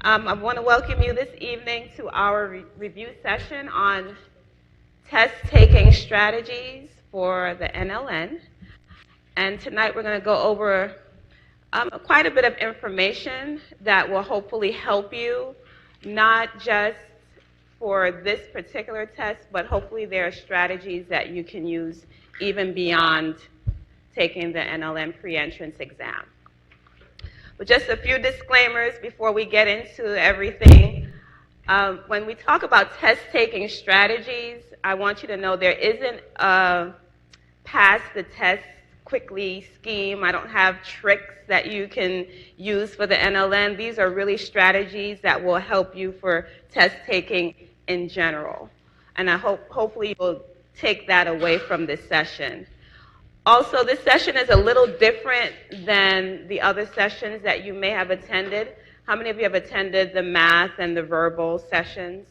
I want to welcome you this evening to our review session on test-taking strategies for the NLN. And tonight we're going to go over quite a bit of information that will hopefully help you, not just for this particular test, but hopefully there are strategies that you can use even beyond taking the NLN pre-entrance exam. But just a few disclaimers before we get into everything. When we talk about test-taking strategies, I want you to know there isn't a pass the test quickly scheme. I don't have tricks that you can use for the NLN. These are really strategies that will help you for test-taking in general. And I hopefully you'll take that away from this session. Also, this session is a little different than the other sessions that you may have attended. How many of you have attended the math and the verbal sessions?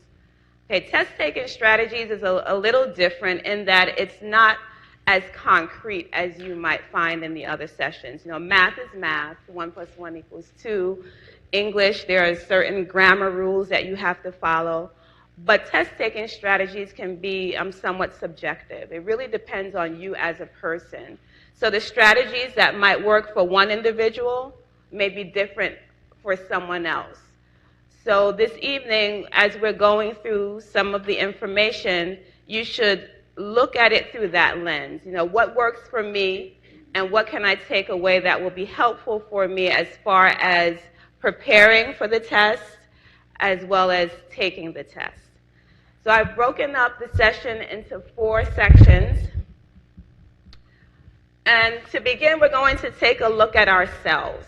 Okay, test-taking strategies is a little different in that it's not as concrete as you might find in the other sessions. You know, math is math, 1 + 1 = 2. English, there are certain grammar rules that you have to follow. But test-taking strategies can be somewhat subjective. It really depends on you as a person. So the strategies that might work for one individual may be different for someone else. So this evening, as we're going through some of the information, you should look at it through that lens. You know, what works for me and what can I take away that will be helpful for me as far as preparing for the test as well as taking the test. So I've broken up the session into 4 sections. And to begin, we're going to take a look at ourselves.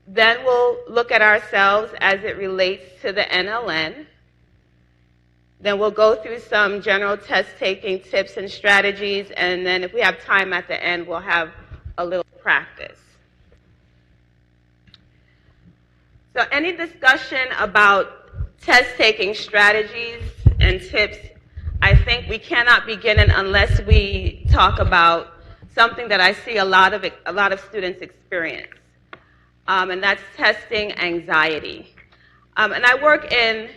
Then we'll look at ourselves as it relates to the NLN. Then we'll go through some general test-taking tips and strategies, and then if we have time at the end, we'll have a little practice. So any discussion about test-taking strategies and tips, I think we cannot begin unless we talk about something that I see a lot of students experience, and that's testing anxiety. And I work in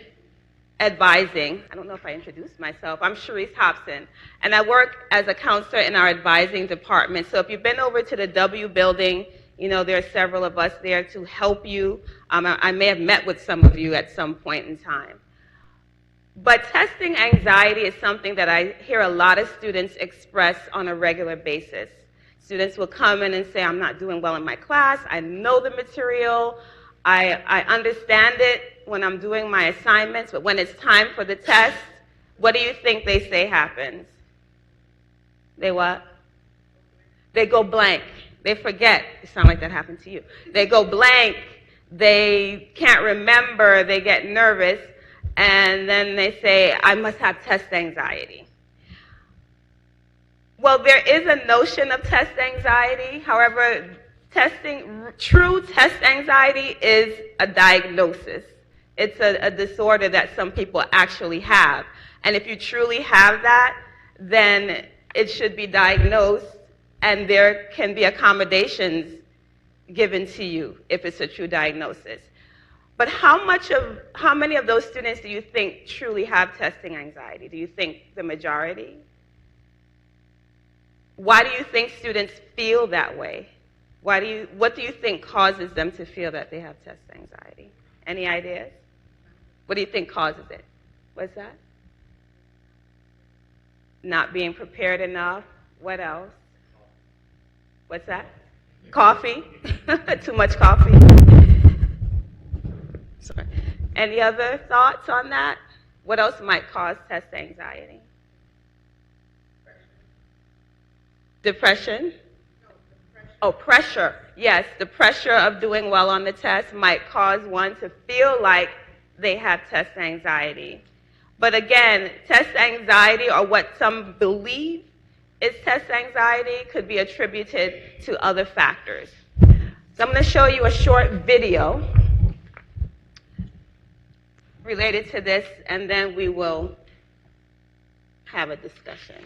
advising. I don't know if I introduced myself. I'm Sharice Hobson, and I work as a counselor in our advising department. So if you've been over to the W building, you know, there are several of us there to help you. I may have met with some of you at some point in time. But testing anxiety is something that I hear a lot of students express on a regular basis. Students will come in and say, I'm not doing well in my class. I know the material. I understand it when I'm doing my assignments, but when it's time for the test, what do you think they say happens? They what? They go blank. They forget. It sounds like that happened to you. They go blank. They can't remember. They get nervous. And then they say, I must have test anxiety. Well, there is a notion of test anxiety. However, true test anxiety is a diagnosis. It's a disorder that some people actually have. And if you truly have that, then it should be diagnosed, and there can be accommodations given to you if it's a true diagnosis. But how many of those students do you think truly have testing anxiety? Do you think the majority? Why do you think students feel that way? What do you think causes them to feel that they have test anxiety? Any ideas? What do you think causes it? What's that? Not being prepared enough. What else? What's that? Coffee. Too much coffee. Sorry. Any other thoughts on that? What else might cause test anxiety? Depression? Oh, pressure. Yes, the pressure of doing well on the test might cause one to feel like they have test anxiety. But again, test anxiety, or what some believe is test anxiety, could be attributed to other factors. So I'm going to show you a short video related to this, and then we will have a discussion.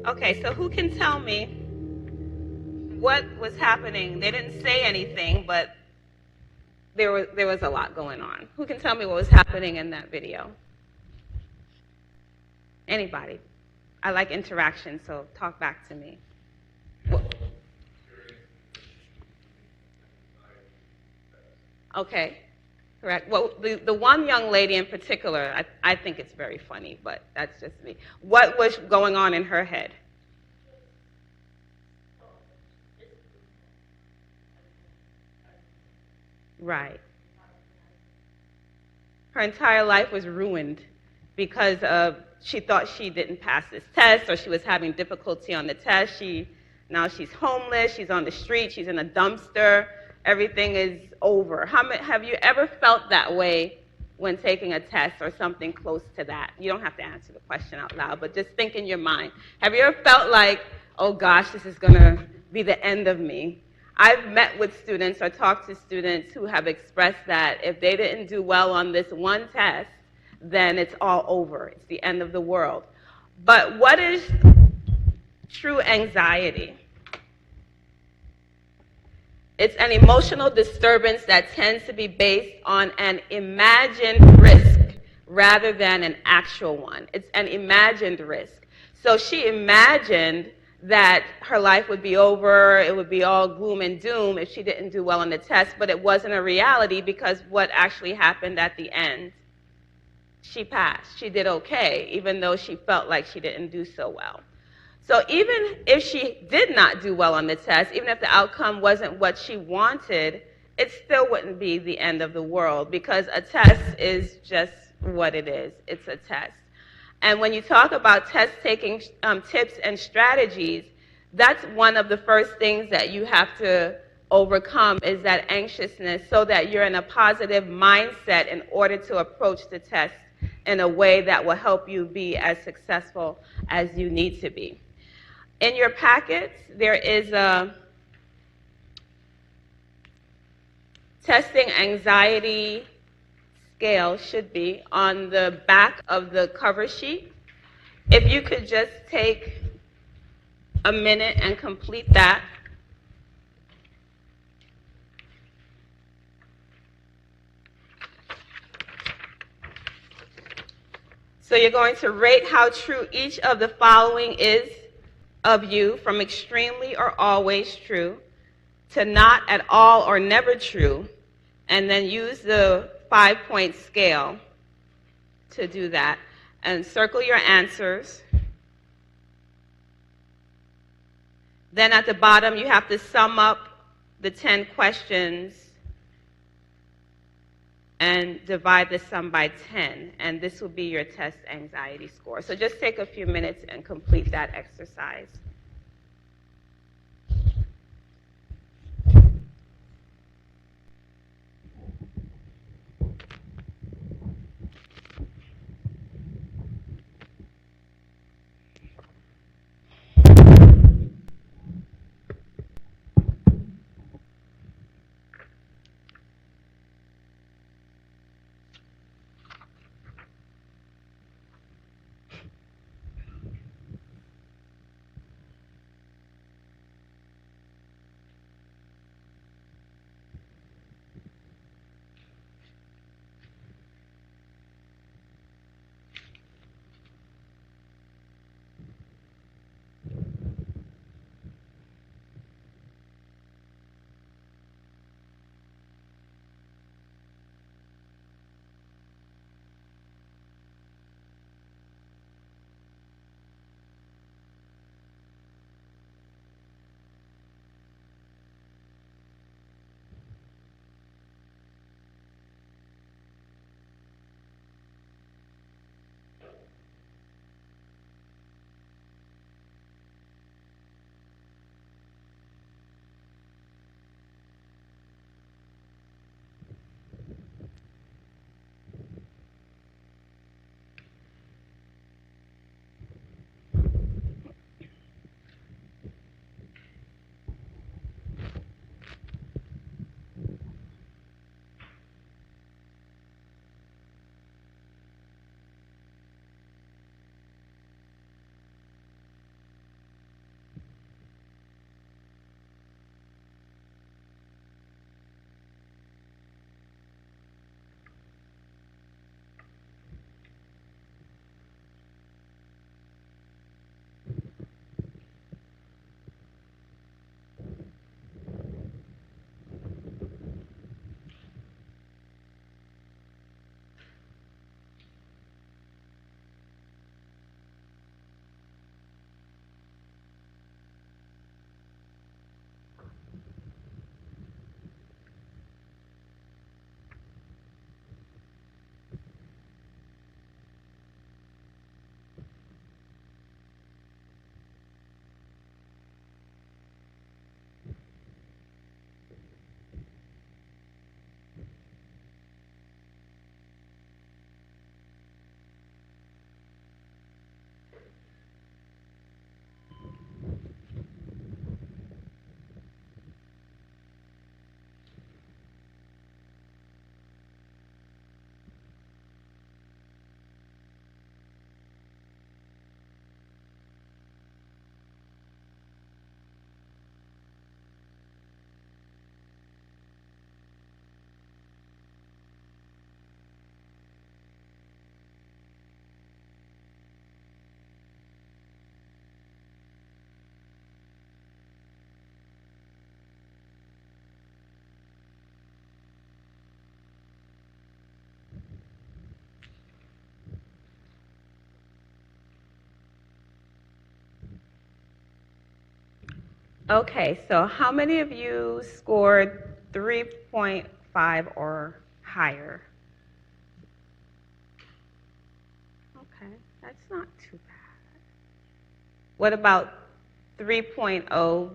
Okay, so who can tell me what was happening? They didn't say anything, but there was a lot going on. Who can tell me what was happening in that video? Anybody? I like interaction, so talk back to me. Okay, correct. Well, the one young lady in particular, I think it's very funny, but that's just me. What was going on in her head? Right. Her entire life was ruined because of she thought she didn't pass this test or she was having difficulty on the test. Now she's homeless, she's on the street, she's in a dumpster. Everything is over. Have you ever felt that way when taking a test or something close to that? You don't have to answer the question out loud, but just think in your mind. Have you ever felt like, oh gosh, this is going to be the end of me? I've met with students or talked to students who have expressed that if they didn't do well on this one test, then it's all over. It's the end of the world. But what is true anxiety? It's an emotional disturbance that tends to be based on an imagined risk rather than an actual one. It's an imagined risk. So she imagined that her life would be over, it would be all gloom and doom if she didn't do well on the test, but it wasn't a reality because what actually happened at the end, she passed. She did okay, even though she felt like she didn't do so well. So even if she did not do well on the test, even if the outcome wasn't what she wanted, it still wouldn't be the end of the world because a test is just what it is. It's a test. And when you talk about test-taking tips and strategies, that's one of the first things that you have to overcome is that anxiousness so that you're in a positive mindset in order to approach the test in a way that will help you be as successful as you need to be. In your packets, there is a testing anxiety scale, should be, on the back of the cover sheet. If you could just take a minute and complete that. So you're going to rate how true each of the following is of you, from extremely or always true to not at all or never true, and then use the 5-point scale to do that. And circle your answers. Then at the bottom, you have to sum up the 10 questions and divide the sum by 10, and this will be your test anxiety score. So just take a few minutes and complete that exercise. Okay, so how many of you scored 3.5 or higher? Okay, that's not too bad. What about 3.0,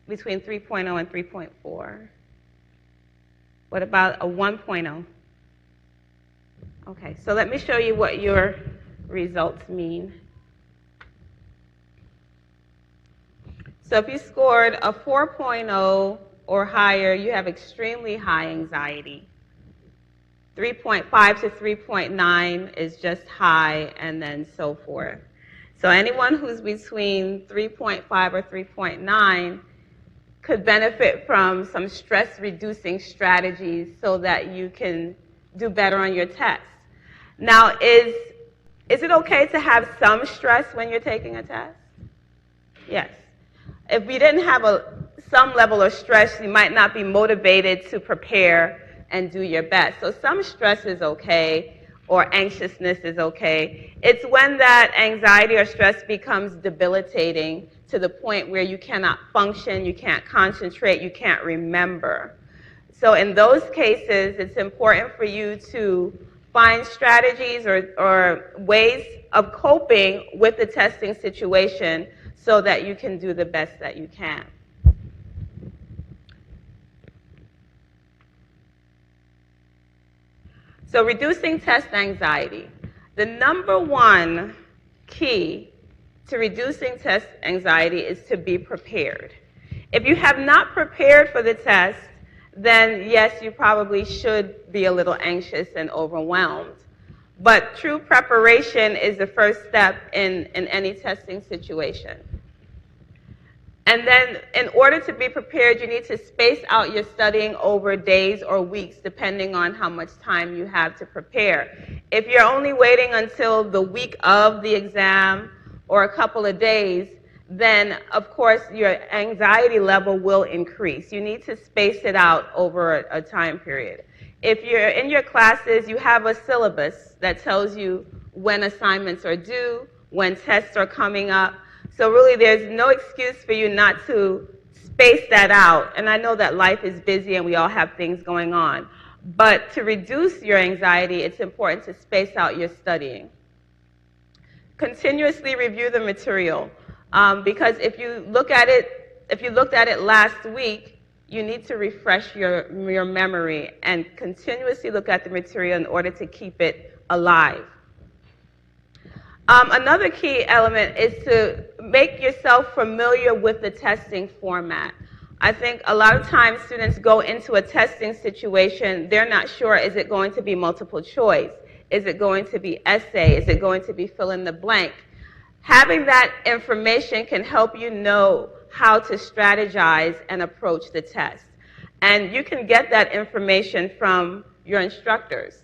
between 3.0 and 3.4? What about a 1.0? Okay, so let me show you what your results mean. So if you scored a 4.0 or higher, you have extremely high anxiety. 3.5 to 3.9 is just high, and then so forth. So anyone who's between 3.5 or 3.9 could benefit from some stress-reducing strategies so that you can do better on your test. Now, is it okay to have some stress when you're taking a test? Yes. If you didn't have some level of stress, you might not be motivated to prepare and do your best. So some stress is okay, or anxiousness is okay. It's when that anxiety or stress becomes debilitating to the point where you cannot function, you can't concentrate, you can't remember. So in those cases, it's important for you to find strategies or ways of coping with the testing situation so that you can do the best that you can. So reducing test anxiety. The number one key to reducing test anxiety is to be prepared. If you have not prepared for the test, then yes, you probably should be a little anxious and overwhelmed. But true preparation is the first step in any testing situation. And then in order to be prepared, you need to space out your studying over days or weeks, depending on how much time you have to prepare. If you're only waiting until the week of the exam or a couple of days, then of course your anxiety level will increase. You need to space it out over a time period. If you're in your classes, you have a syllabus that tells you when assignments are due, when tests are coming up. So really, there's no excuse for you not to space that out. And I know that life is busy and we all have things going on. But to reduce your anxiety, it's important to space out your studying. Continuously review the material. Because if you looked at it last week, you need to refresh your memory and continuously look at the material in order to keep it alive. Another key element is to make yourself familiar with the testing format. I think a lot of times students go into a testing situation, they're not sure, is it going to be multiple choice? Is it going to be essay? Is it going to be fill in the blank? Having that information can help you know how to strategize and approach the test. And you can get that information from your instructors.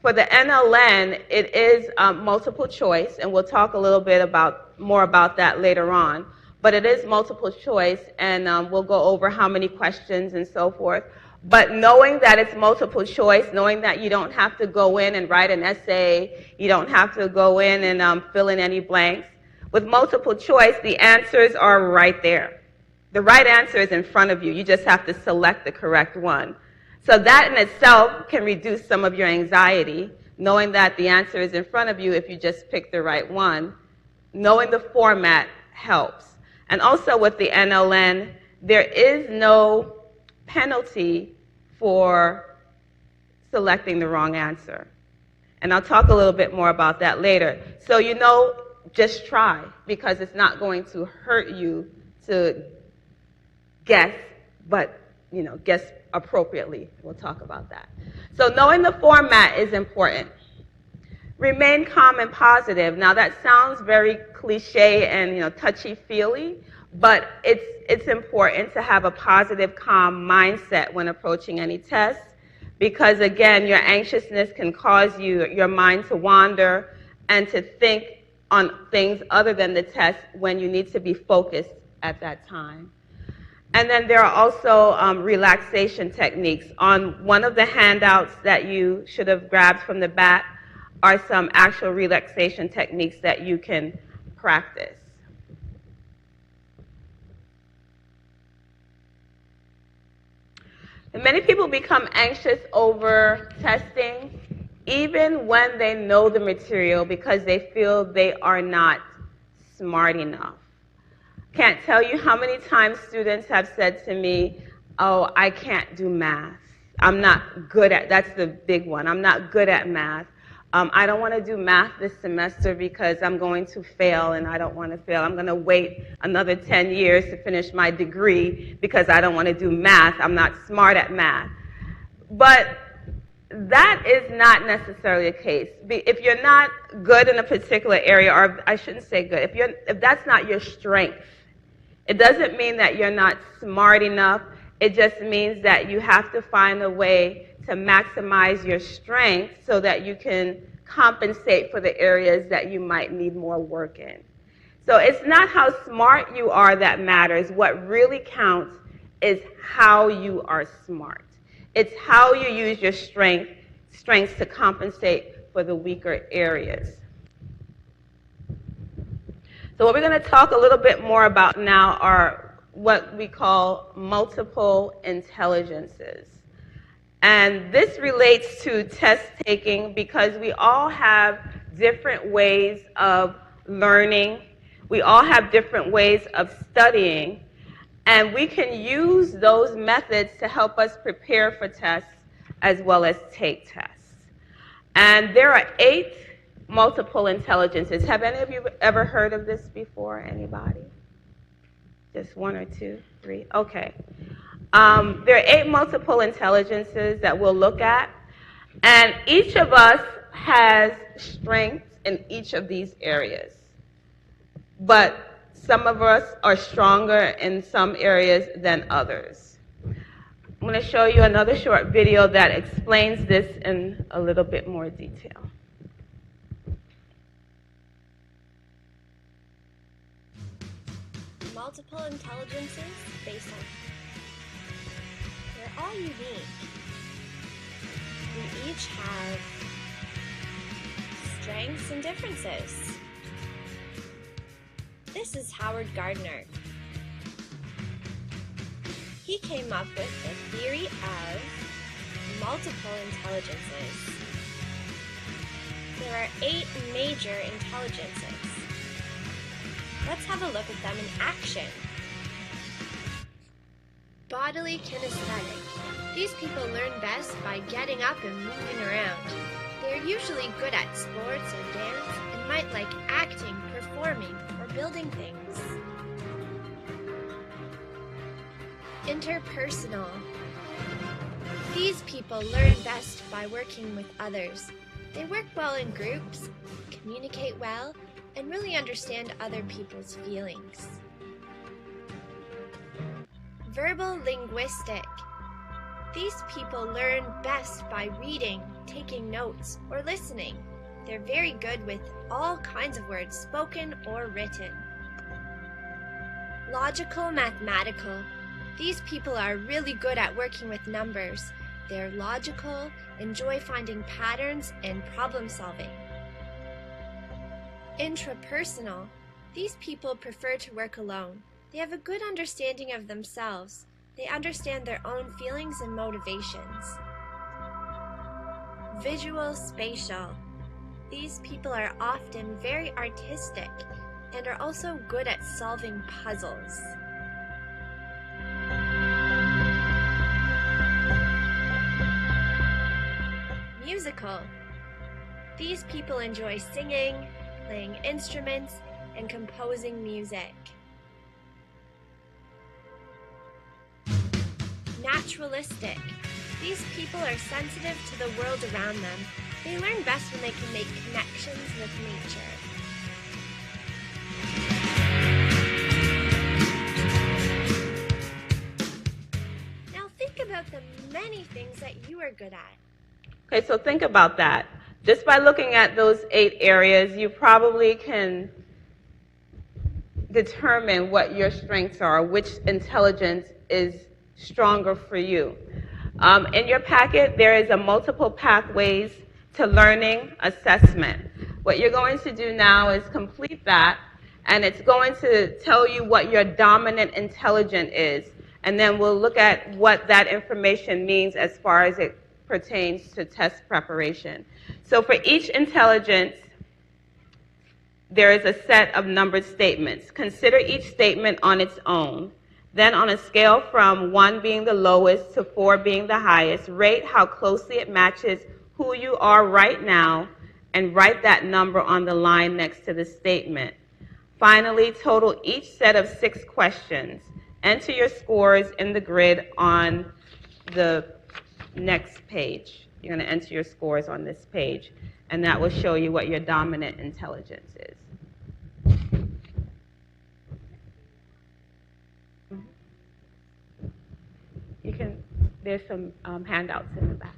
For the NLN, it is multiple choice, and we'll talk a little bit more about that later on. But it is multiple choice, and we'll go over how many questions and so forth. But knowing that it's multiple choice, knowing that you don't have to go in and write an essay, you don't have to go in and fill in any blanks. With multiple choice, the answers are right there. The right answer is in front of you. You just have to select the correct one. So that in itself can reduce some of your anxiety, knowing that the answer is in front of you if you just pick the right one. Knowing the format helps. And also with the NLN, there is no penalty for selecting the wrong answer. And I'll talk a little bit more about that later. So just try, because it's not going to hurt you to guess, but guess appropriately. We'll talk about that. So knowing the format is important. Remain calm and positive. Now that sounds very cliche and touchy-feely, but it's important to have a positive, calm mindset when approaching any test, because again, your anxiousness can cause your mind to wander and to think on things other than the test when you need to be focused at that time. And then there are also relaxation techniques. On one of the handouts that you should have grabbed from the back are some actual relaxation techniques that you can practice. And many people become anxious over testing even when they know the material because they feel they are not smart enough. Can't tell you how many times students have said to me, oh, I can't do math. I'm not good at, that's the big one, I'm not good at math. I don't want to do math this semester because I'm going to fail and I don't want to fail. I'm going to wait another 10 years to finish my degree because I don't want to do math. I'm not smart at math. But that is not necessarily the case. If you're not good in a particular area, or I shouldn't say good, if that's not your strength, it doesn't mean that you're not smart enough. It just means that you have to find a way to maximize your strength so that you can compensate for the areas that you might need more work in. So it's not how smart you are that matters. What really counts is how you are smart. It's how you use your strengths to compensate for the weaker areas. So what we're going to talk a little bit more about now are what we call multiple intelligences. And this relates to test taking because we all have different ways of learning. We all have different ways of studying. And we can use those methods to help us prepare for tests as well as take tests. And there are 8 multiple intelligences. Have any of you ever heard of this before? Anybody? Just 1 or 2, 3? Okay. There are 8 multiple intelligences that we'll look at. And each of us has strengths in each of these areas. But some of us are stronger in some areas than others. I'm going to show you another short video that explains this in a little bit more detail. Multiple intelligences based on. We're all unique. We each have strengths and differences. This is Howard Gardner. He came up with the theory of multiple intelligences. There are 8 major intelligences. Let's have a look at them in action. Bodily kinesthetic. These people learn best by getting up and moving around. They are usually good at sports or dance and might like acting, performing, or building things. Interpersonal. These people learn best by working with others. They work well in groups, communicate well, and really understand other people's feelings. Verbal linguistic. These people learn best by reading, taking notes, or listening. They're very good with all kinds of words, spoken or written. Logical mathematical. These people are really good at working with numbers. They're logical, enjoy finding patterns, and problem solving. Intrapersonal. These people prefer to work alone. They have a good understanding of themselves. They understand their own feelings and motivations. Visual spatial. These people are often very artistic and are also good at solving puzzles. Musical. These people enjoy singing, playing instruments, and composing music. Naturalistic. These people are sensitive to the world around them. They learn best when they can make connections with nature. Now think about the many things that you are good at. Okay, so think about that. Just by looking at those 8 areas, you probably can determine what your strengths are, which intelligence is stronger for you. In your packet, there is a multiple pathways to learning assessment. What you're going to do now is complete that, and it's going to tell you what your dominant intelligence is. And then we'll look at what that information means as far as it pertains to test preparation. So for each intelligence, there is a set of numbered statements. Consider each statement on its own. Then on a scale from 1 being the lowest to 4 being the highest, rate how closely it matches who you are right now and write that number on the line next to the statement. Finally, total each set of 6 questions. Enter your scores in the grid on the next page. You're going to enter your scores on this page, and that will show you what your dominant intelligence is. You can, there's some handouts in the back.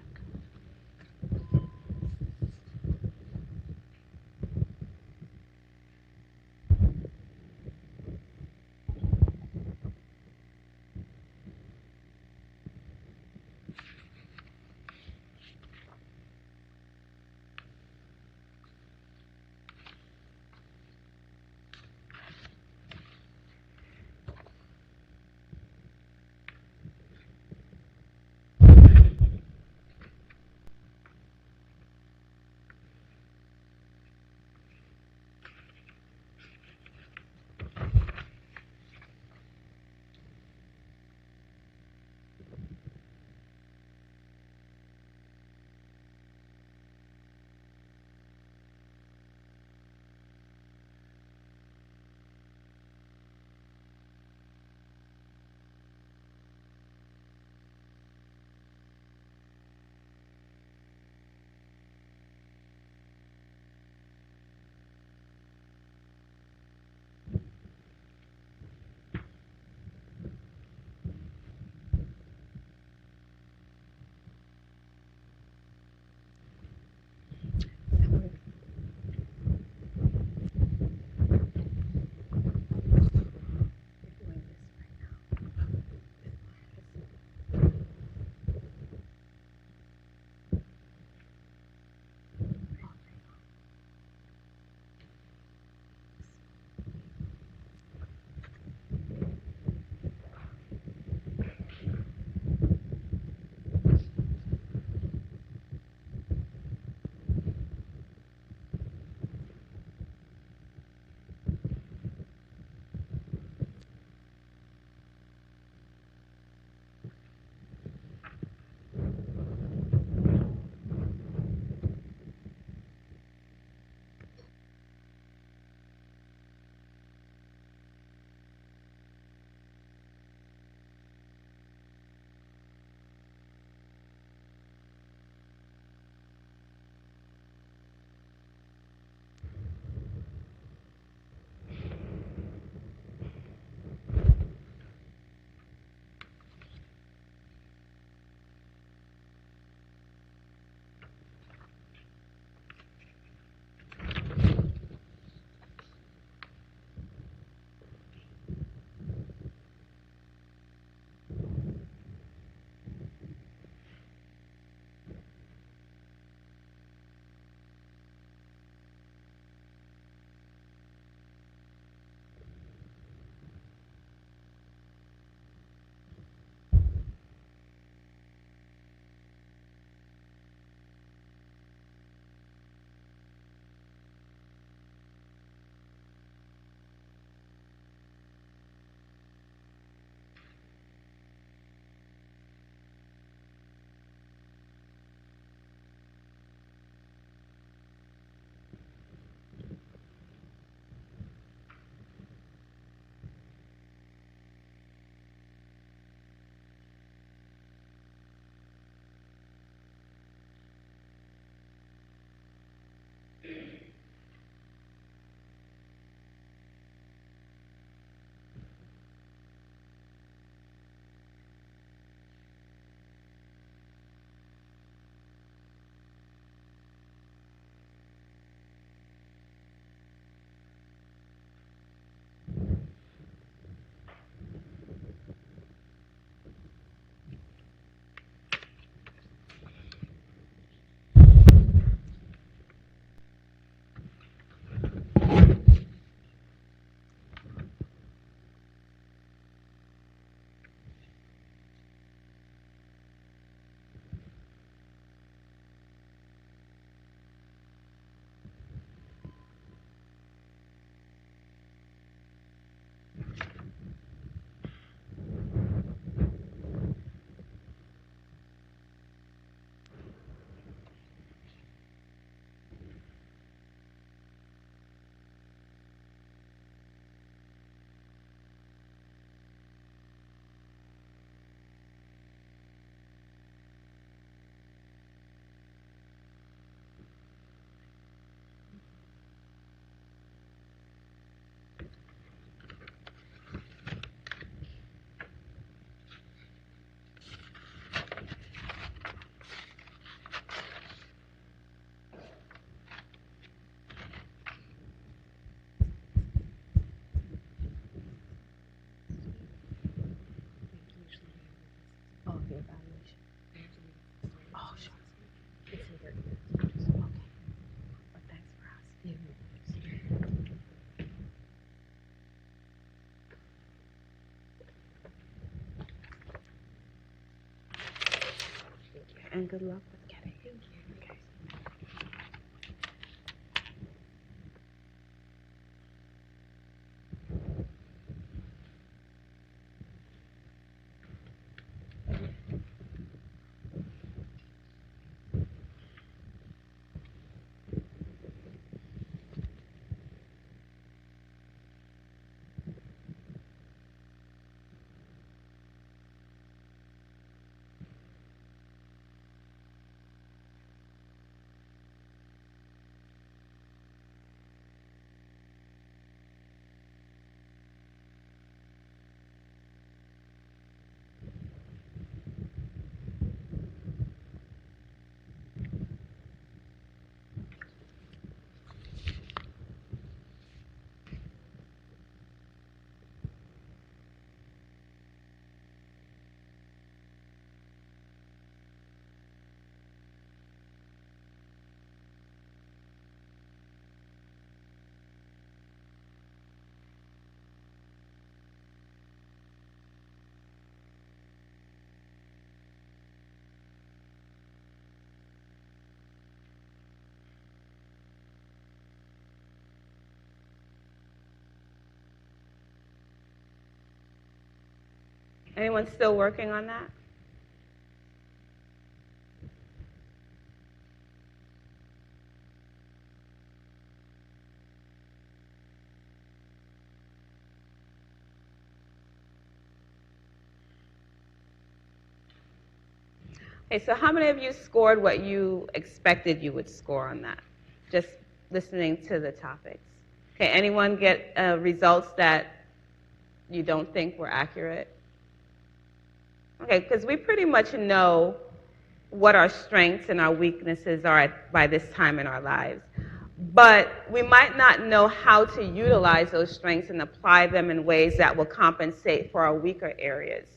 and good luck with getting it. Okay. Anyone still working on that? Okay, so how many of you scored what you expected you would score on that? Just listening to the topics. Okay, anyone get results that you don't think were accurate? Okay, because we pretty much know what our strengths and our weaknesses are by this time in our lives. But we might not know how to utilize those strengths and apply them in ways that will compensate for our weaker areas.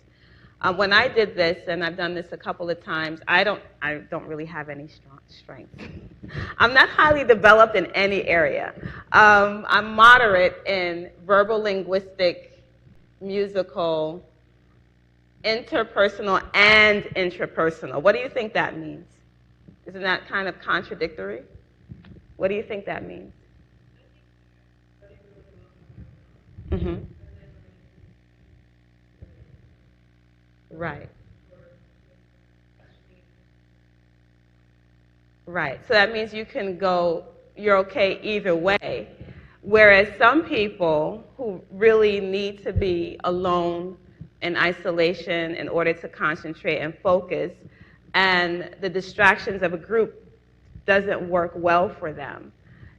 When I did this, and I've done this a couple of times, I don't really have any strong strengths. I'm not highly developed in any area. I'm moderate in verbal, linguistic, musical, interpersonal, and intrapersonal. What do you think that means? Isn't that kind of contradictory? What do you think that means? Mm-hmm. Right. Right. So that means you can go, you're okay either way. Whereas some people who really need to be alone in isolation in order to concentrate and focus, and the distractions of a group doesn't work well for them.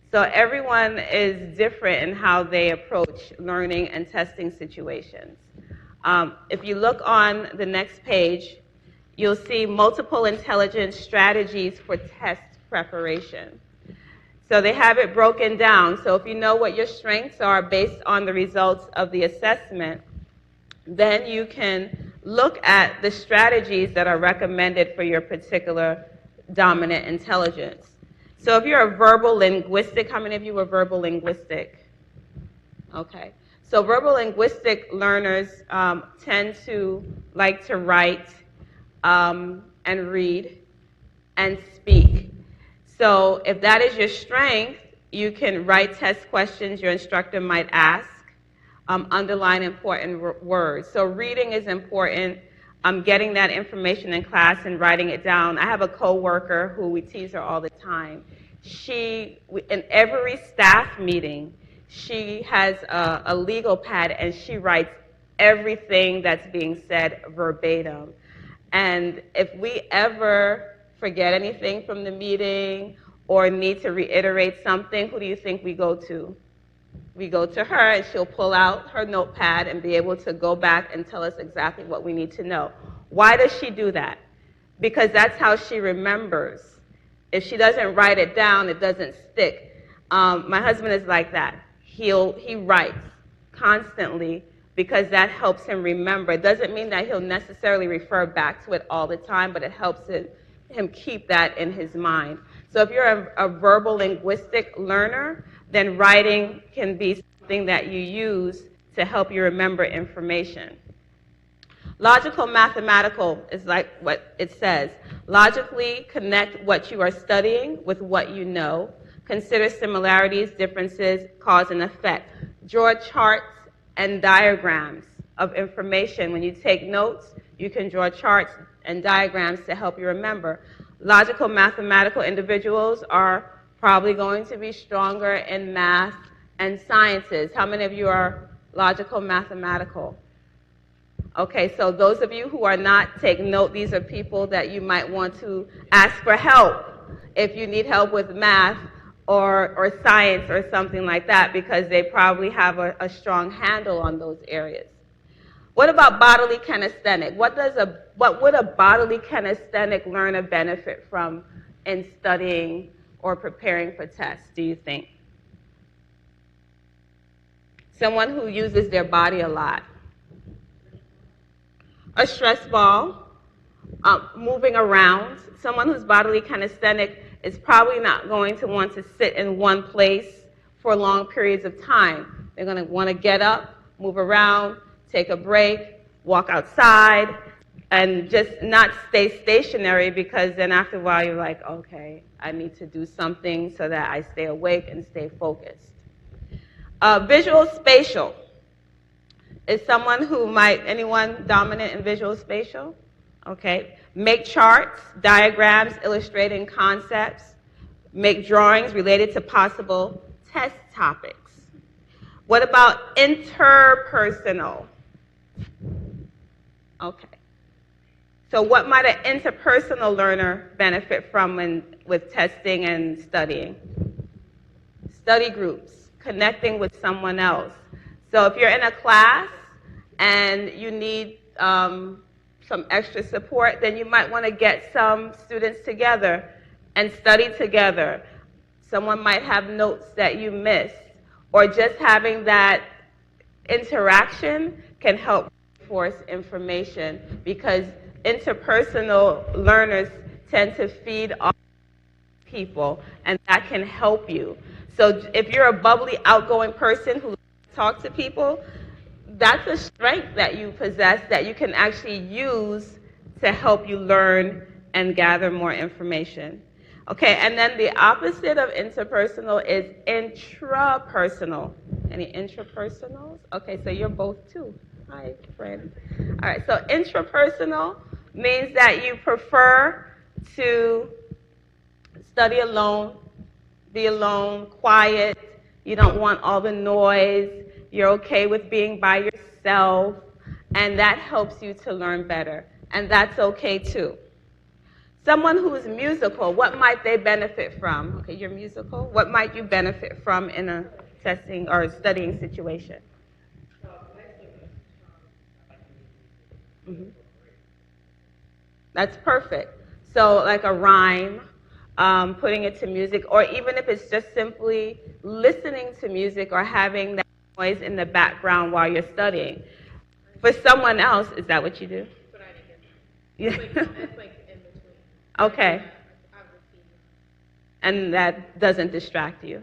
So everyone is different in how they approach learning and testing situations. If you look on the next page, you'll see multiple intelligence strategies for test preparation. So they have it broken down. So if you know what your strengths are based on the results of the assessment, then you can look at the strategies that are recommended for your particular dominant intelligence. So if you're a verbal linguistic, how many of you are verbal linguistic? Okay. So verbal linguistic learners tend to like to write and read and speak. So if that is your strength, you can write test questions your instructor might ask, underline important words. So reading is important. Getting that information in class and writing it down. I have a coworker who we tease her all the time. In every staff meeting, she has a legal pad and she writes everything that's being said verbatim. And if we ever forget anything from the meeting or need to reiterate something, who do you think we go to? We go to her and she'll pull out her notepad and be able to go back and tell us exactly what we need to know. Why does she do that? Because that's how she remembers. If she doesn't write it down, it doesn't stick. My husband is like that. He writes constantly because that helps him remember. It doesn't mean that he'll necessarily refer back to it all the time, but it helps him keep that in his mind. So if you're a verbal linguistic learner, then writing can be something that you use to help you remember information. Logical mathematical is like what it says. Logically connect what you are studying with what you know. Consider similarities, differences, cause and effect. Draw charts and diagrams of information. When you take notes, you can draw charts and diagrams to help you remember. Logical mathematical individuals are probably going to be stronger in math and sciences. How many of you are logical mathematical? Okay, so those of you who are not, take note. These are people that you might want to ask for help if you need help with math or science or something like that, because they probably have a strong handle on those areas. What about bodily kinesthetic? What would a bodily kinesthetic learner benefit from in studying or preparing for tests, do you think? Someone who uses their body a lot. A stress ball, moving around. Someone who's bodily kinesthetic is probably not going to want to sit in one place for long periods of time. They're going to want to get up, move around, take a break, walk outside, and just not stay stationary, because then after a while you're like, okay, I need to do something so that I stay awake and stay focused. Visual spatial is someone who anyone dominant in visual spatial? Okay. Make charts, diagrams illustrating concepts. Make drawings related to possible test topics. What about interpersonal? Okay. So what might an interpersonal learner benefit from with testing and studying? Study groups, connecting with someone else. So if you're in a class and you need some extra support, then you might want to get some students together and study together. Someone might have notes that you missed, or just having that interaction can help reinforce information, because interpersonal learners tend to feed off people, and that can help you. So if you're a bubbly, outgoing person who talks to people, that's a strength that you possess that you can actually use to help you learn and gather more information. Okay, and then the opposite of interpersonal is intrapersonal. Any intrapersonals? Okay, so you're both too. Hi, friend. All right, so intrapersonal means that you prefer to study alone, be alone, quiet. You don't want all the noise. You're okay with being by yourself, and that helps you to learn better, and that's okay too. Someone who is musical, what might they benefit from? Okay, you're musical. What might you benefit from in a testing or studying situation? Mm-hmm. That's perfect. So like a rhyme, putting it to music, or even if it's just simply listening to music or having that noise in the background while you're studying. For someone else, is that what you do? But I didn't get that. It's like in between. Okay. And that doesn't distract you.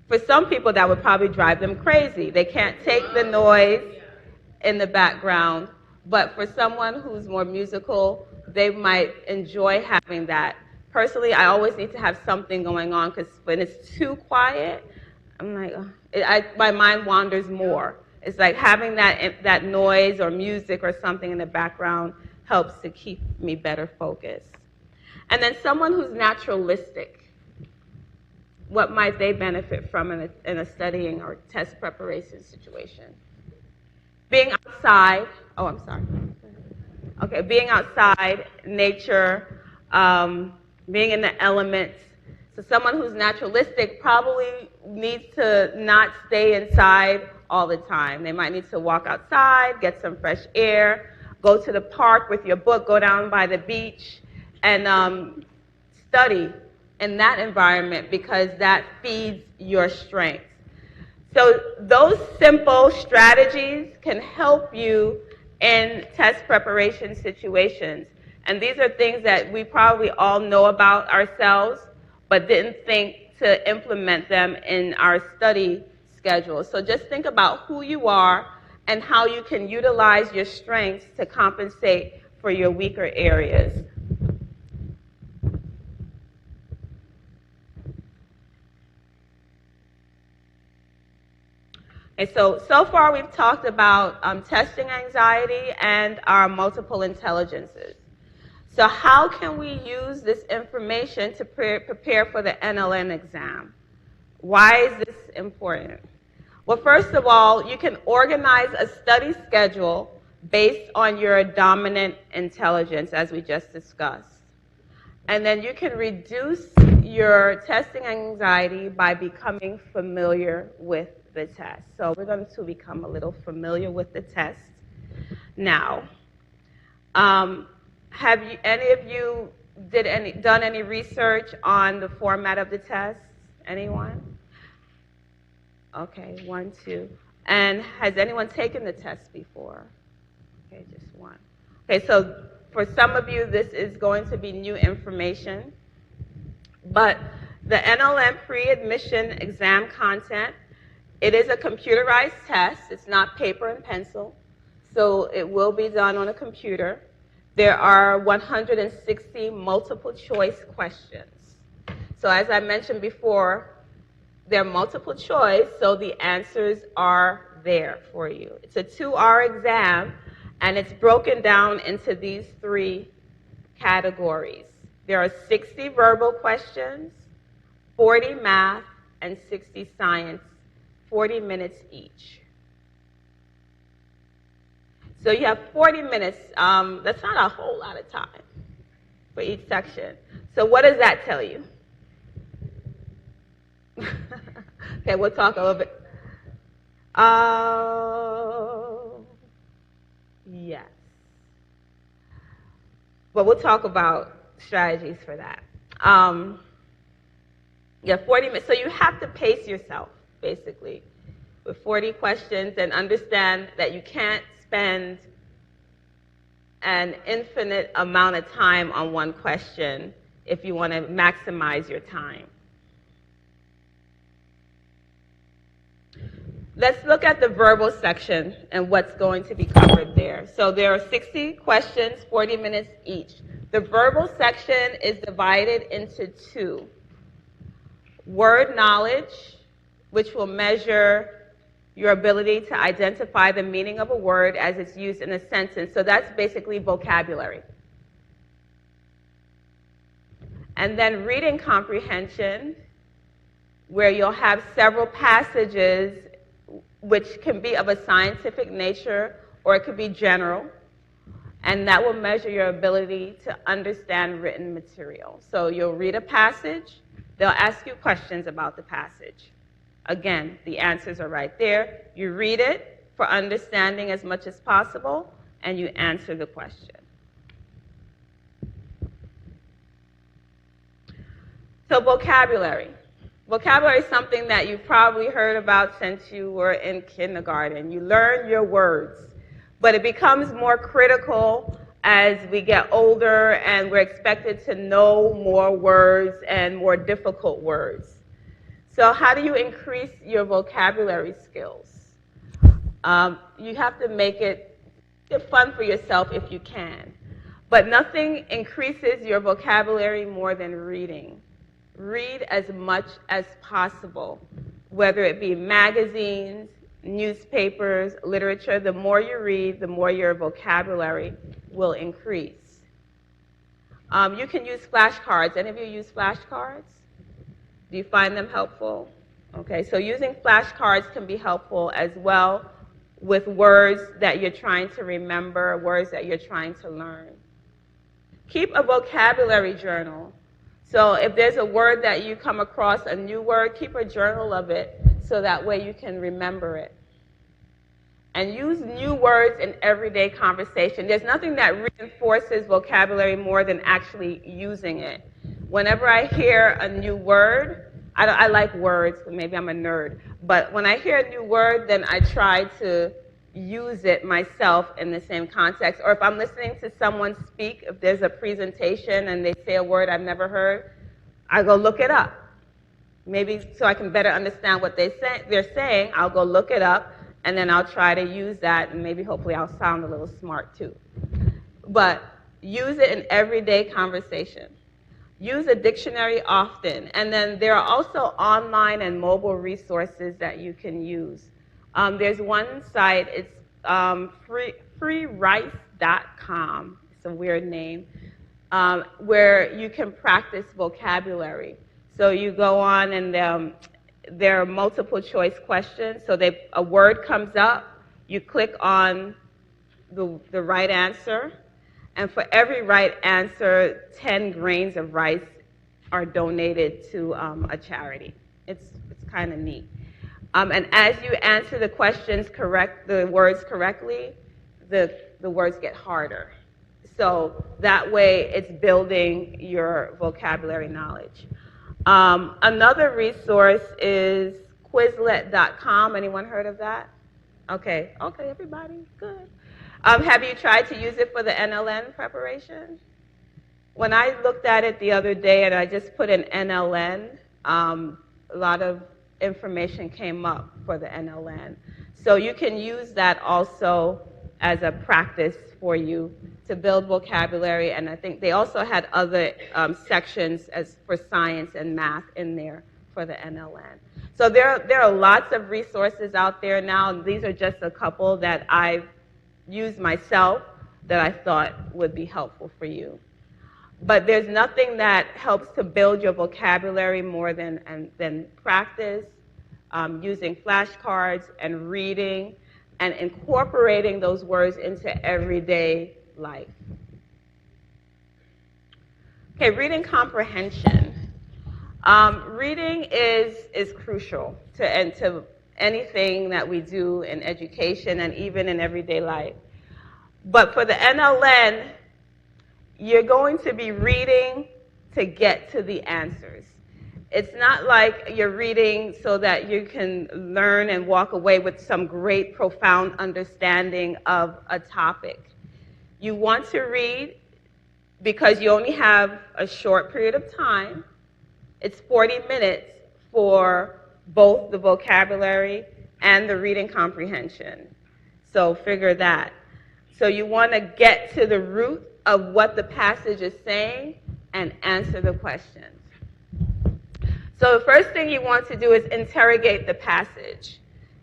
For some people, that would probably drive them crazy. They can't take the noise in the background. But for someone who's more musical, they might enjoy having that. Personally, I always need to have something going on, because when it's too quiet, I'm like, my mind wanders more. It's like having that noise or music or something in the background helps to keep me better focused. And then someone who's naturalistic, what might they benefit from in a studying or test preparation situation? Being outside. Oh, I'm sorry. Okay, being outside, nature, being in the elements. So someone who's naturalistic probably needs to not stay inside all the time. They might need to walk outside, get some fresh air, go to the park with your book, go down by the beach, and study in that environment, because that feeds your strength. So those simple strategies can help you in test preparation situations. And these are things that we probably all know about ourselves, but didn't think to implement them in our study schedule. So just think about who you are and how you can utilize your strengths to compensate for your weaker areas. And so far we've talked about testing anxiety and our multiple intelligences. So how can we use this information to prepare for the NLN exam? Why is this important? Well, first of all, you can organize a study schedule based on your dominant intelligence, as we just discussed. And then you can reduce your testing anxiety by becoming familiar with the test. So we're going to become a little familiar with the test now. Have you, any of you done any research on the format of the test? Anyone? Okay, 1, 2. And has anyone taken the test before? Okay, just one. Okay, so for some of you, this is going to be new information. But the NLN pre-admission exam content, it is a computerized test. It's not paper and pencil. So it will be done on a computer. There are 160 multiple choice questions. So as I mentioned before, they're multiple choice, so the answers are there for you. It's a 2-hour exam, and it's broken down into these 3 categories. There are 60 verbal questions, 40 math, and 60 science, 40 minutes each. So you have 40 minutes. That's not a whole lot of time for each section. So what does that tell you? Okay, we'll talk a little bit. Yes. But we'll talk about strategies for that. Yeah, 40 minutes. So you have to pace yourself, basically, with 40 questions, and understand that you can't spend an infinite amount of time on one question if you want to maximize your time. Let's look at the verbal section and what's going to be covered there. So there are 60 questions, 40 minutes each. The verbal section is divided into 2. Word knowledge, which will measure your ability to identify the meaning of a word as it's used in a sentence. So that's basically vocabulary. And then reading comprehension, where you'll have several passages which can be of a scientific nature or it could be general. And that will measure your ability to understand written material. So you'll read a passage, they'll ask you questions about the passage. Again, the answers are right there. You read it for understanding as much as possible, and you answer the question. So vocabulary. Vocabulary is something that you've probably heard about since you were in kindergarten. You learn your words, but it becomes more critical as we get older and we're expected to know more words and more difficult words. So how do you increase your vocabulary skills? You have to make it fun for yourself if you can. But nothing increases your vocabulary more than reading. Read as much as possible, whether it be magazines, newspapers, literature. The more you read, the more your vocabulary will increase. You can use flashcards. Any of you use flashcards? Do you find them helpful? Okay, so using flashcards can be helpful as well with words that you're trying to remember, words that you're trying to learn. Keep a vocabulary journal. So if there's a word that you come across, a new word, keep a journal of it so that way you can remember it. And use new words in everyday conversation. There's nothing that reinforces vocabulary more than actually using it. Whenever I hear a new word, I like words, maybe I'm a nerd, but when I hear a new word, then I try to use it myself in the same context. Or if I'm listening to someone speak, if there's a presentation and they say a word I've never heard, I go look it up. Maybe so I can better understand what they're saying, I'll go look it up and then I'll try to use that, and maybe hopefully I'll sound a little smart too. But use it in everyday conversation. Use a dictionary often, and then there are also online and mobile resources that you can use. There's one site, it's freerice.com, it's a weird name, where you can practice vocabulary. So you go on and there are multiple choice questions. So a word comes up, you click on the right answer, and for every right answer, 10 grains of rice are donated to a charity. It's kind of neat. And as you answer the words correctly, the words get harder. So that way, it's building your vocabulary knowledge. Another resource is Quizlet.com. Anyone heard of that? Okay, everybody, good. Have you tried to use it for the NLN preparation? When I looked at it the other day and I just put in NLN, a lot of information came up for the NLN. So you can use that also as a practice for you to build vocabulary, and I think they also had other sections as for science and math in there for the NLN. So there are lots of resources out there now, and these are just a couple that I've used myself that I thought would be helpful for you. But there's nothing that helps to build your vocabulary more than practice, using flashcards and reading, and incorporating those words into everyday life. Okay, reading comprehension. Reading is crucial to anything that we do in education and even in everyday life. But for the NLN, you're going to be reading to get to the answers. It's not like you're reading so that you can learn and walk away with some great, profound understanding of a topic. You want to read because you only have a short period of time. It's 40 minutes for both the vocabulary and the reading comprehension. So figure that. So you want to get to the root of what the passage is saying and answer the questions. So the first thing you want to do is interrogate the passage.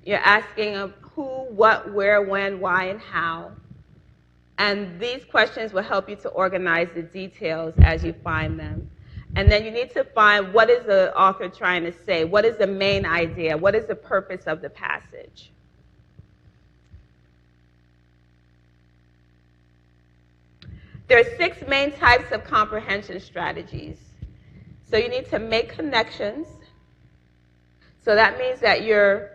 You're asking of who, what, where, when, why, and how. And these questions will help you to organize the details as you find them. And then you need to find what is the author trying to say? What is the main idea? What is the purpose of the passage? There are 6 main types of comprehension strategies. So you need to make connections. So that means that you're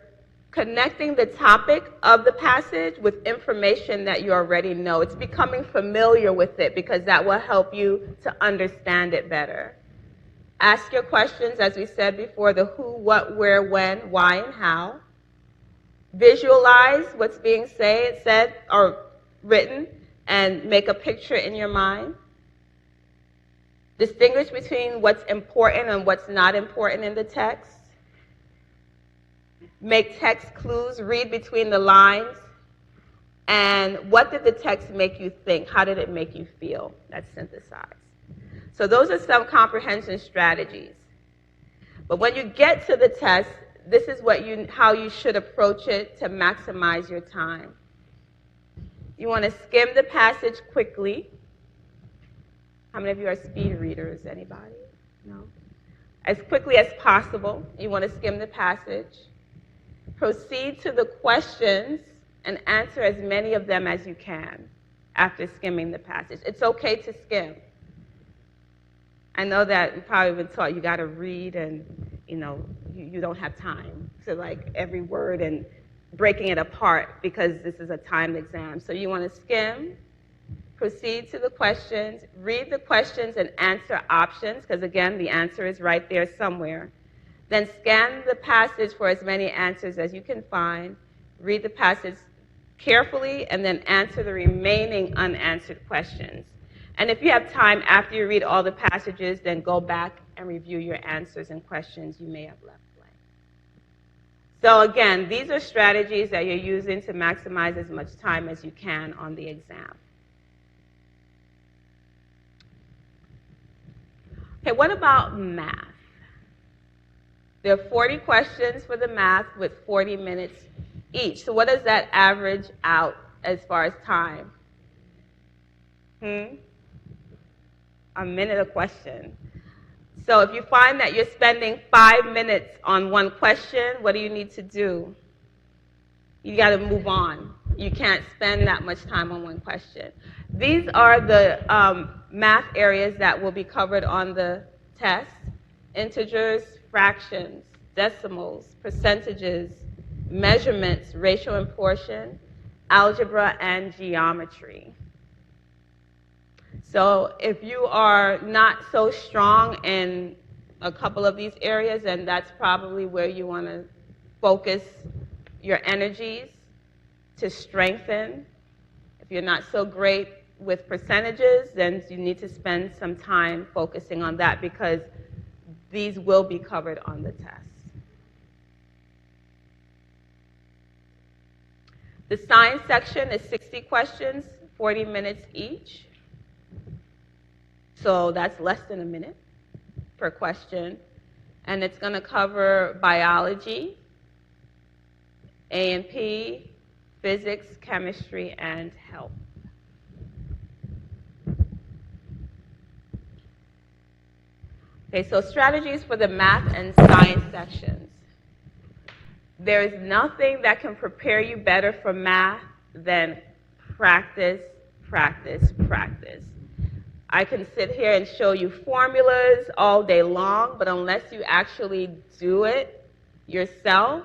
connecting the topic of the passage with information that you already know. It's becoming familiar with it because that will help you to understand it better. Ask your questions, as we said before, the who, what, where, when, why, and how. Visualize what's being said or written and make a picture in your mind. Distinguish between what's important and what's not important in the text. Make text clues, read between the lines. And what did the text make you think? How did it make you feel? That's synthesized. So those are some comprehension strategies. But when you get to the test, this is how you should approach it to maximize your time. You want to skim the passage quickly. How many of you are speed readers? Anybody? No? As quickly as possible, you want to skim the passage. Proceed to the questions and answer as many of them as you can after skimming the passage. It's okay to skim. I know that you've probably been taught you got to read and, you don't have time to like every word and breaking it apart because this is a timed exam. So you want to skim. Proceed to the questions, read the questions and answer options, because again, the answer is right there somewhere. Then scan the passage for as many answers as you can find. Read the passage carefully, and then answer the remaining unanswered questions. And if you have time after you read all the passages, then go back and review your answers and questions you may have left blank. So again, these are strategies that you're using to maximize as much time as you can on the exam. Okay, what about math? There are 40 questions for the math with 40 minutes each. So what does that average out as far as time? A minute a question. So if you find that you're spending 5 minutes on one question, what do you need to do? You got to move on. You can't spend that much time on one question. These are the math areas that will be covered on the test: integers, fractions, decimals, percentages, measurements, ratio and portion, algebra, and geometry. So if you are not so strong in a couple of these areas, then that's probably where you want to focus your energies to strengthen. If you're not so great with percentages, then you need to spend some time focusing on that, because these will be covered on the test. The science section is 60 questions, 40 minutes each. So that's less than a minute per question. And it's going to cover biology, A&P, physics, chemistry, and health. Okay, so strategies for the math and science sections. There is nothing that can prepare you better for math than practice, practice, practice. I can sit here and show you formulas all day long, but unless you actually do it yourself,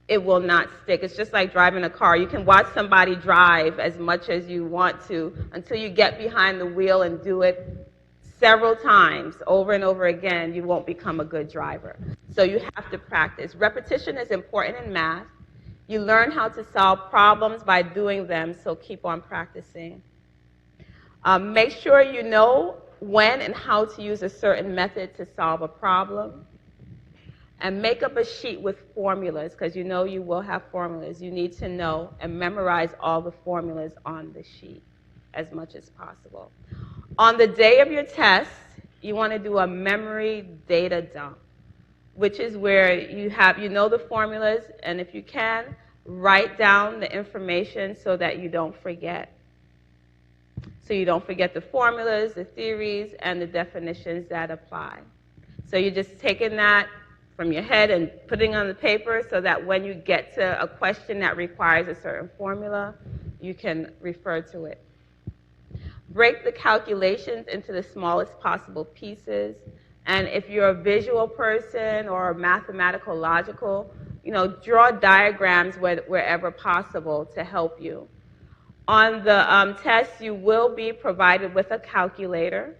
it will not stick. It's just like driving a car. You can watch somebody drive as much as you want to until you get behind the wheel and do it several times over and over again. You won't become a good driver. So you have to practice. Repetition is important in math. You learn how to solve problems by doing them, so keep on practicing. Make sure you know when and how to use a certain method to solve a problem. And make up a sheet with formulas, because you know you will have formulas. You need to know and memorize all the formulas on the sheet as much as possible. On the day of your test, you want to do a memory data dump, which is where you know the formulas, and if you can, write down the information so that you don't forget. So you don't forget the formulas, the theories, and the definitions that apply. So you're just taking that from your head and putting it on the paper so that when you get to a question that requires a certain formula, you can refer to it. Break the calculations into the smallest possible pieces. And if you're a visual person or mathematical logical, draw diagrams wherever possible to help you. On the test, you will be provided with a calculator.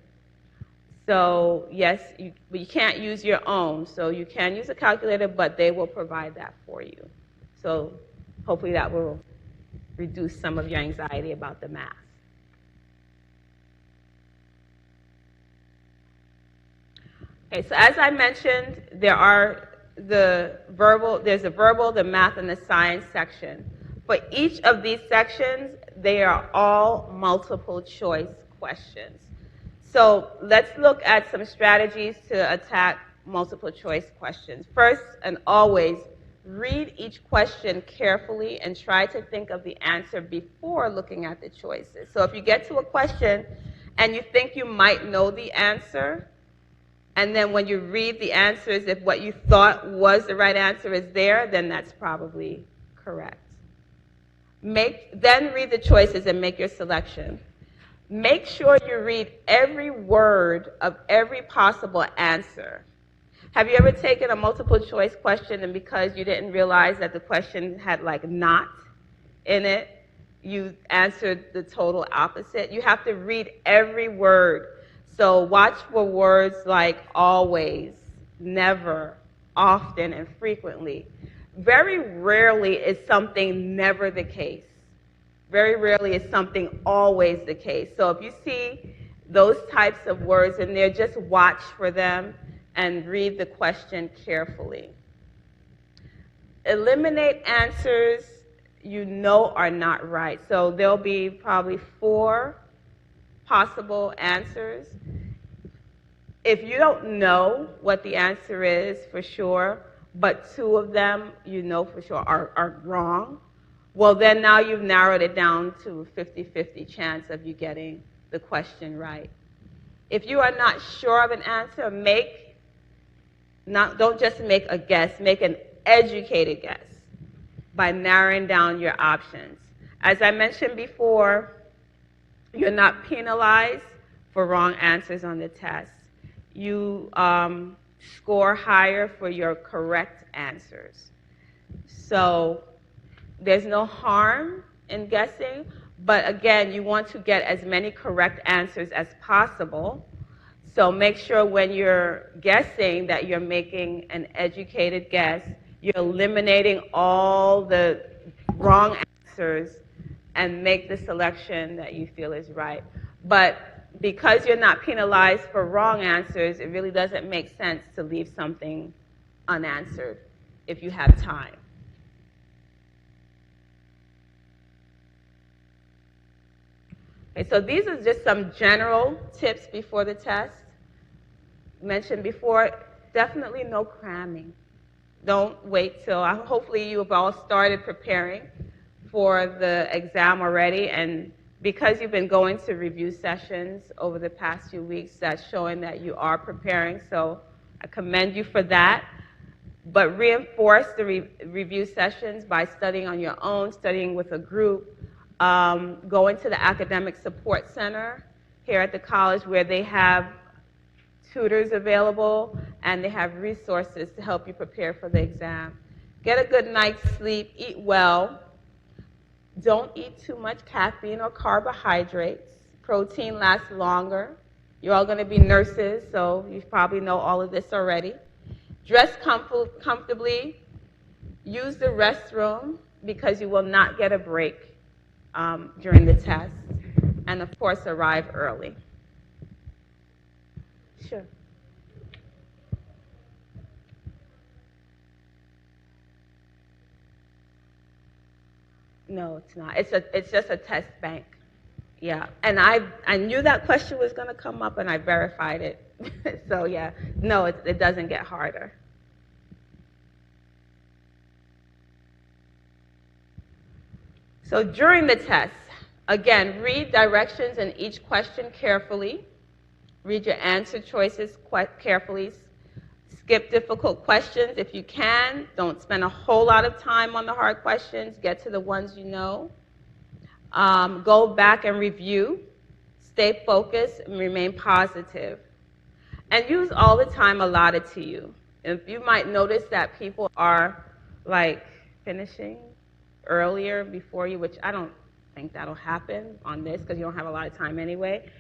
So yes, you can't use your own. So you can use a calculator, but they will provide that for you. So hopefully that will reduce some of your anxiety about the math. Okay, so as I mentioned, there's a verbal, the math, and the science section. For each of these sections, they are all multiple choice questions. So let's look at some strategies to attack multiple choice questions. First and always, read each question carefully and try to think of the answer before looking at the choices. So if you get to a question and you think you might know the answer, and then when you read the answers, if what you thought was the right answer is there, then that's probably correct. Then read the choices and make your selection. Make sure you read every word of every possible answer. Have you ever taken a multiple choice question and because you didn't realize that the question had like not in it, you answered the total opposite? You have to read every word. So watch for words like always, never, often, and frequently. Very rarely is something never the case. Very rarely is something always the case. So if you see those types of words in there, just watch for them and read the question carefully. eliminate answers you know are not right. So there'll be probably 4 possible answers. If you don't know what the answer is for sure, but 2 of them you know for sure are wrong, well, then now you've narrowed it down to a 50-50 chance of you getting the question right. If you are not sure of an answer, don't just make a guess, make an educated guess by narrowing down your options. As I mentioned before, you're not penalized for wrong answers on the test. You score higher for your correct answers. So there's no harm in guessing, but again, you want to get as many correct answers as possible. So make sure when you're guessing that you're making an educated guess, you're eliminating all the wrong answers and make the selection that you feel is right. But because you're not penalized for wrong answers, it really doesn't make sense to leave something unanswered if you have time. Okay, so these are just some general tips before the test. Mentioned before, definitely no cramming. Don't wait till, hopefully you have all started preparing for the exam already, and because you've been going to review sessions over the past few weeks, that's showing that you are preparing, so I commend you for that. But reinforce the review sessions by studying on your own, studying with a group, going to the Academic Support Center here at the college where they have tutors available and they have resources to help you prepare for the exam. Get a good night's sleep, eat well. Don't eat too much caffeine or carbohydrates. Protein lasts longer. You're all going to be nurses, so you probably know all of this already. Dress comfortably. Use the restroom because you will not get a break during the test. And of course, arrive early. Sure. No, it's not. It's just a test bank. Yeah, and I knew that question was going to come up, and I verified it. So yeah, no, it doesn't get harder. So during the test, again, read directions in each question carefully. Read your answer choices carefully. Skip difficult questions if you can. Don't spend a whole lot of time on the hard questions. Get to the ones you know. Go back and review. Stay focused and remain positive. And use all the time allotted to you. If you might notice that people are like finishing earlier before you, which I don't think that'll happen on this because you don't have a lot of time anyway.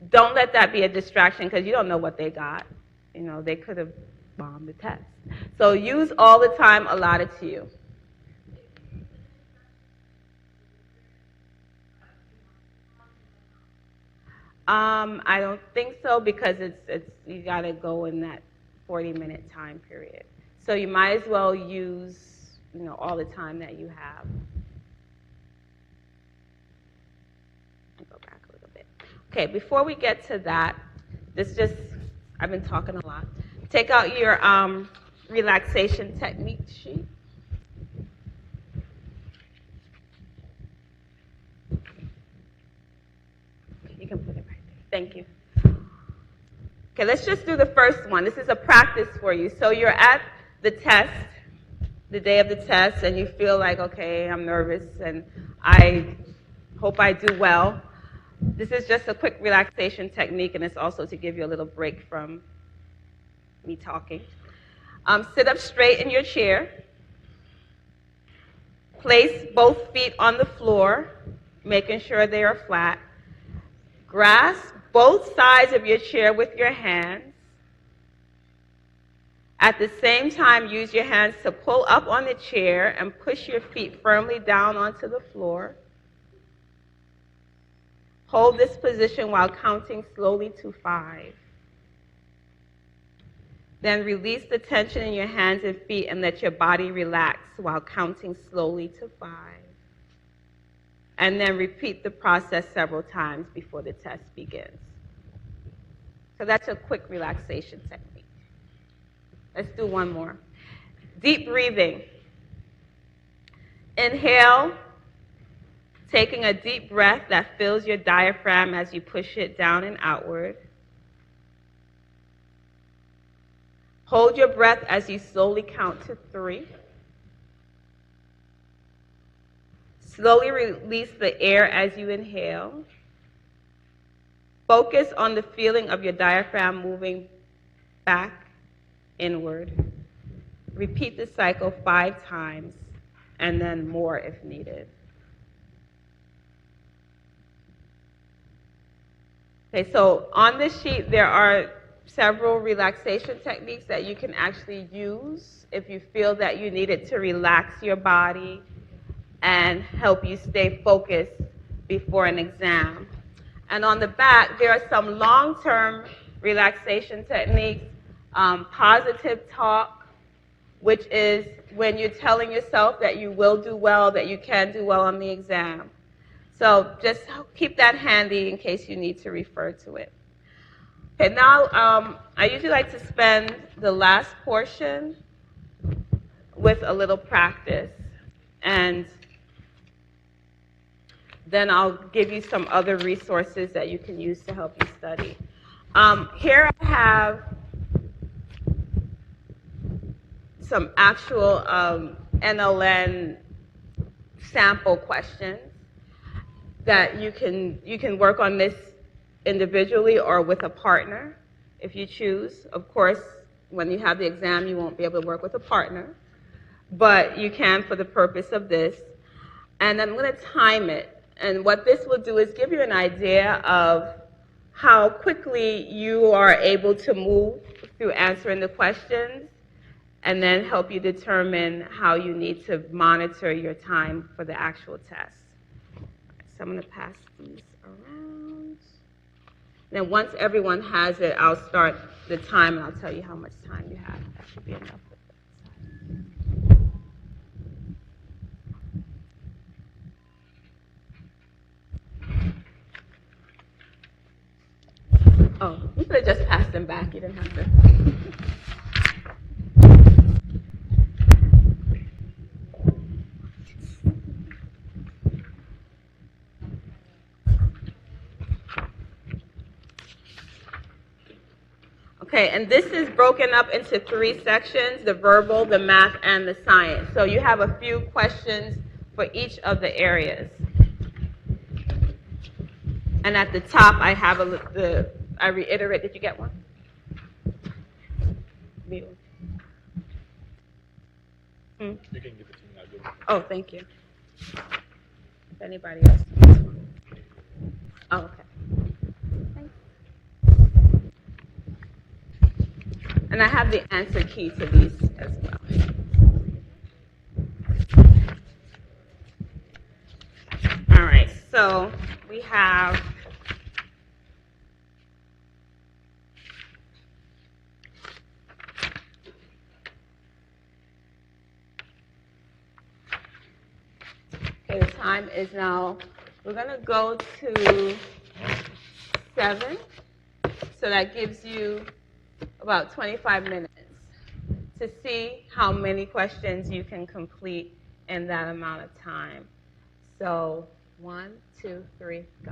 Don't let that be a distraction because you don't know what they got. You know, they could have bombed the test. So use all the time allotted to you. I don't think so because you got to go in that 40-minute time period. So you might as well use, all the time that you have. Go back a little bit. Okay, before we get to that, I've been talking a lot. Take out your relaxation technique sheet. You can put it right there. Thank you. Okay, let's just do the first one. This is a practice for you. So you're at the test, the day of the test, and you feel like, okay, I'm nervous, and I hope I do well. This is just a quick relaxation technique, and it's also to give you a little break from me talking. Sit up straight in your chair. Place both feet on the floor, making sure they are flat. Grasp both sides of your chair with your hands. At the same time, use your hands to pull up on the chair and push your feet firmly down onto the floor. Hold this position while counting slowly to 5. Then release the tension in your hands and feet and let your body relax while counting slowly to 5. And then repeat the process several times before the test begins. So that's a quick relaxation technique. Let's do one more. Deep breathing. Inhale, taking a deep breath that fills your diaphragm as you push it down and outward. Hold your breath as you slowly count to 3. Slowly release the air as you inhale. Focus on the feeling of your diaphragm moving back inward. Repeat the cycle 5 times and then more if needed. Okay, so on this sheet there are several relaxation techniques that you can actually use if you feel that you need it to relax your body and help you stay focused before an exam. And on the back, there are some long-term relaxation techniques. Positive talk, which is when you're telling yourself that you will do well, that you can do well on the exam. So just keep that handy in case you need to refer to it. Okay, now I usually like to spend the last portion with a little practice. And then I'll give you some other resources that you can use to help you study. Here I have some actual NLN sample questions that you can work on this individually or with a partner if you choose. Of course, when you have the exam, you won't be able to work with a partner, but you can for the purpose of this. And I'm going to time it. And what this will do is give you an idea of how quickly you are able to move through answering the questions, and then help you determine how you need to monitor your time for the actual test. So I'm going to pass these around. Then once everyone has it, I'll start the time and I'll tell you how much time you have. That should be enough. Oh, you could have just passed them back. You didn't have to. Okay, and this is broken up into 3 sections, the verbal, the math, and the science. So you have a few questions for each of the areas. And at the top, I have I reiterate, did you get one? You can give it to me. I'll give it. Oh, thank you. If anybody else needs one. Oh, okay. Thanks. And I have the answer key to these as well. All right, so we have the time is now, we're going to go to 7. So that gives you about 25 minutes to see how many questions you can complete in that amount of time. So 1, 2, 3, go.